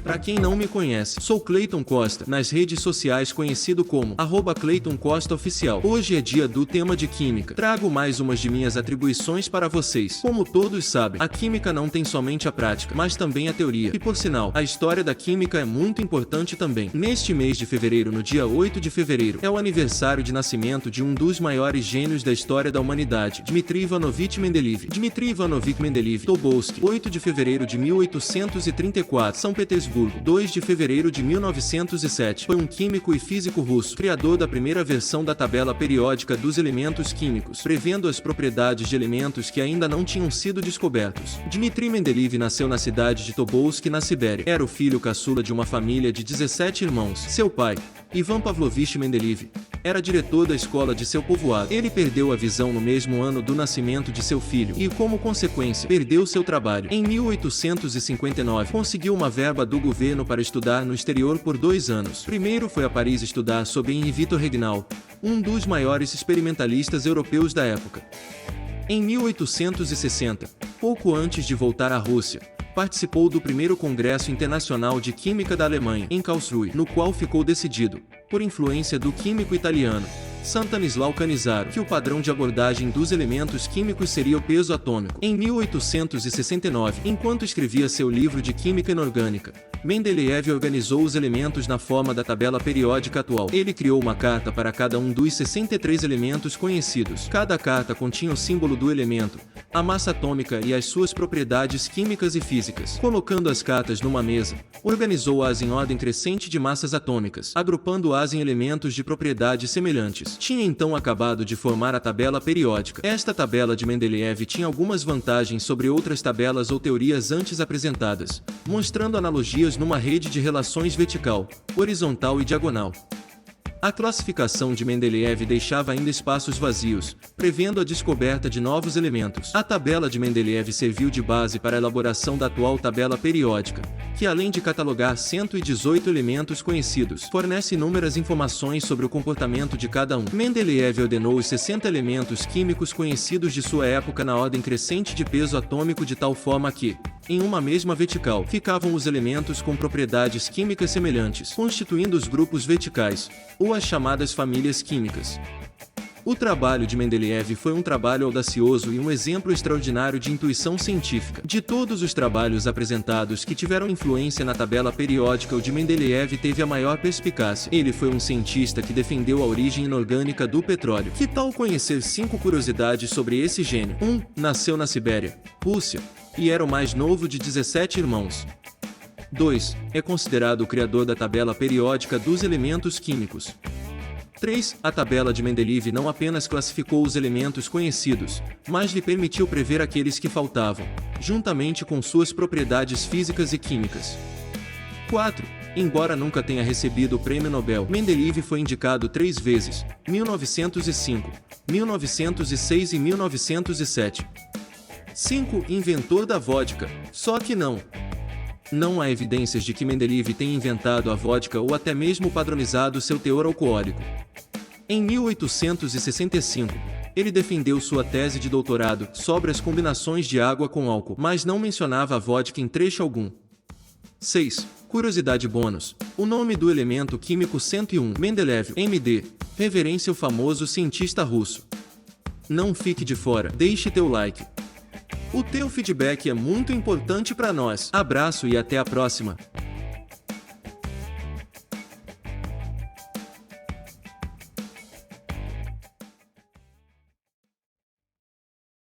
Para quem não me conhece, sou Cleiton Costa, nas redes sociais conhecido como @CleitonCostaOficial. Hoje é dia do tema de Química. Trago mais umas de minhas atribuições para vocês. Como todos sabem, a Química não tem somente a prática, mas também a teoria. E por sinal, a história da Química é muito importante também. Neste mês de fevereiro, no dia 8 de fevereiro, é o aniversário de nascimento de um dos maiores gênios da história da humanidade, Dmitri Ivanovich Mendeleev. Dmitri Ivanovich Mendeleev Tobolsky, 8 de fevereiro de 1834, São Petersburgo. 2 de fevereiro de 1907, foi um químico e físico russo, criador da primeira versão da tabela periódica dos elementos químicos, prevendo as propriedades de elementos que ainda não tinham sido descobertos. Dmitri Mendeleev nasceu na cidade de Tobolsk, na Sibéria. Era o filho caçula de uma família de 17 irmãos. Seu pai, Ivan Pavlovich Mendeleev, era diretor da escola de seu povoado. Ele perdeu a visão no mesmo ano do nascimento de seu filho e, como consequência, perdeu seu trabalho. Em 1859, conseguiu uma verba do governo para estudar no exterior por 2 anos. Primeiro foi a Paris estudar sob Henri Victor Regnal, um dos maiores experimentalistas europeus da época. Em 1860, pouco antes de voltar à Rússia, participou do primeiro Congresso Internacional de Química da Alemanha, em Karlsruhe, no qual ficou decidido, por influência do químico italiano Stanislao Cannizzaro, que o padrão de abordagem dos elementos químicos seria o peso atômico. Em 1869, enquanto escrevia seu livro de Química Inorgânica, Mendeleev organizou os elementos na forma da tabela periódica atual. Ele criou uma carta para cada um dos 63 elementos conhecidos. Cada carta continha o símbolo do elemento, a massa atômica e as suas propriedades químicas e físicas. Colocando as cartas numa mesa, organizou-as em ordem crescente de massas atômicas, agrupando-as em elementos de propriedades semelhantes. Tinha então acabado de formar a tabela periódica. Esta tabela de Mendeleev tinha algumas vantagens sobre outras tabelas ou teorias antes apresentadas, mostrando analogias numa rede de relações vertical, horizontal e diagonal. A classificação de Mendeleev deixava ainda espaços vazios, prevendo a descoberta de novos elementos. A tabela de Mendeleev serviu de base para a elaboração da atual tabela periódica, que além de catalogar 118 elementos conhecidos, fornece inúmeras informações sobre o comportamento de cada um. Mendeleev ordenou os 60 elementos químicos conhecidos de sua época na ordem crescente de peso atômico de tal forma que, em uma mesma vertical, ficavam os elementos com propriedades químicas semelhantes, constituindo os grupos verticais, ou as chamadas famílias químicas. O trabalho de Mendeleev foi um trabalho audacioso e um exemplo extraordinário de intuição científica. De todos os trabalhos apresentados que tiveram influência na tabela periódica, o de Mendeleev teve a maior perspicácia. Ele foi um cientista que defendeu a origem inorgânica do petróleo. Que tal conhecer 5 curiosidades sobre esse gênio? 1. Nasceu na Sibéria, Rússia, e era o mais novo de 17 irmãos. 2. É considerado o criador da tabela periódica dos elementos químicos. 3. A tabela de Mendeleev não apenas classificou os elementos conhecidos, mas lhe permitiu prever aqueles que faltavam, juntamente com suas propriedades físicas e químicas. 4. Embora nunca tenha recebido o Prêmio Nobel, Mendeleev foi indicado 3 vezes, 1905, 1906 e 1907. 5. Inventor da vodka. Só que não há evidências de que Mendeleev tenha inventado a vodka ou até mesmo padronizado seu teor alcoólico. Em 1865, ele defendeu sua tese de doutorado sobre as combinações de água com álcool, mas não mencionava a vodka em trecho algum. 6. Curiosidade bônus. O nome do elemento químico 101, Mendeleev, MD, reverencia o famoso cientista russo. Não fique de fora, deixe teu like. O teu feedback é muito importante para nós. Abraço e até a próxima!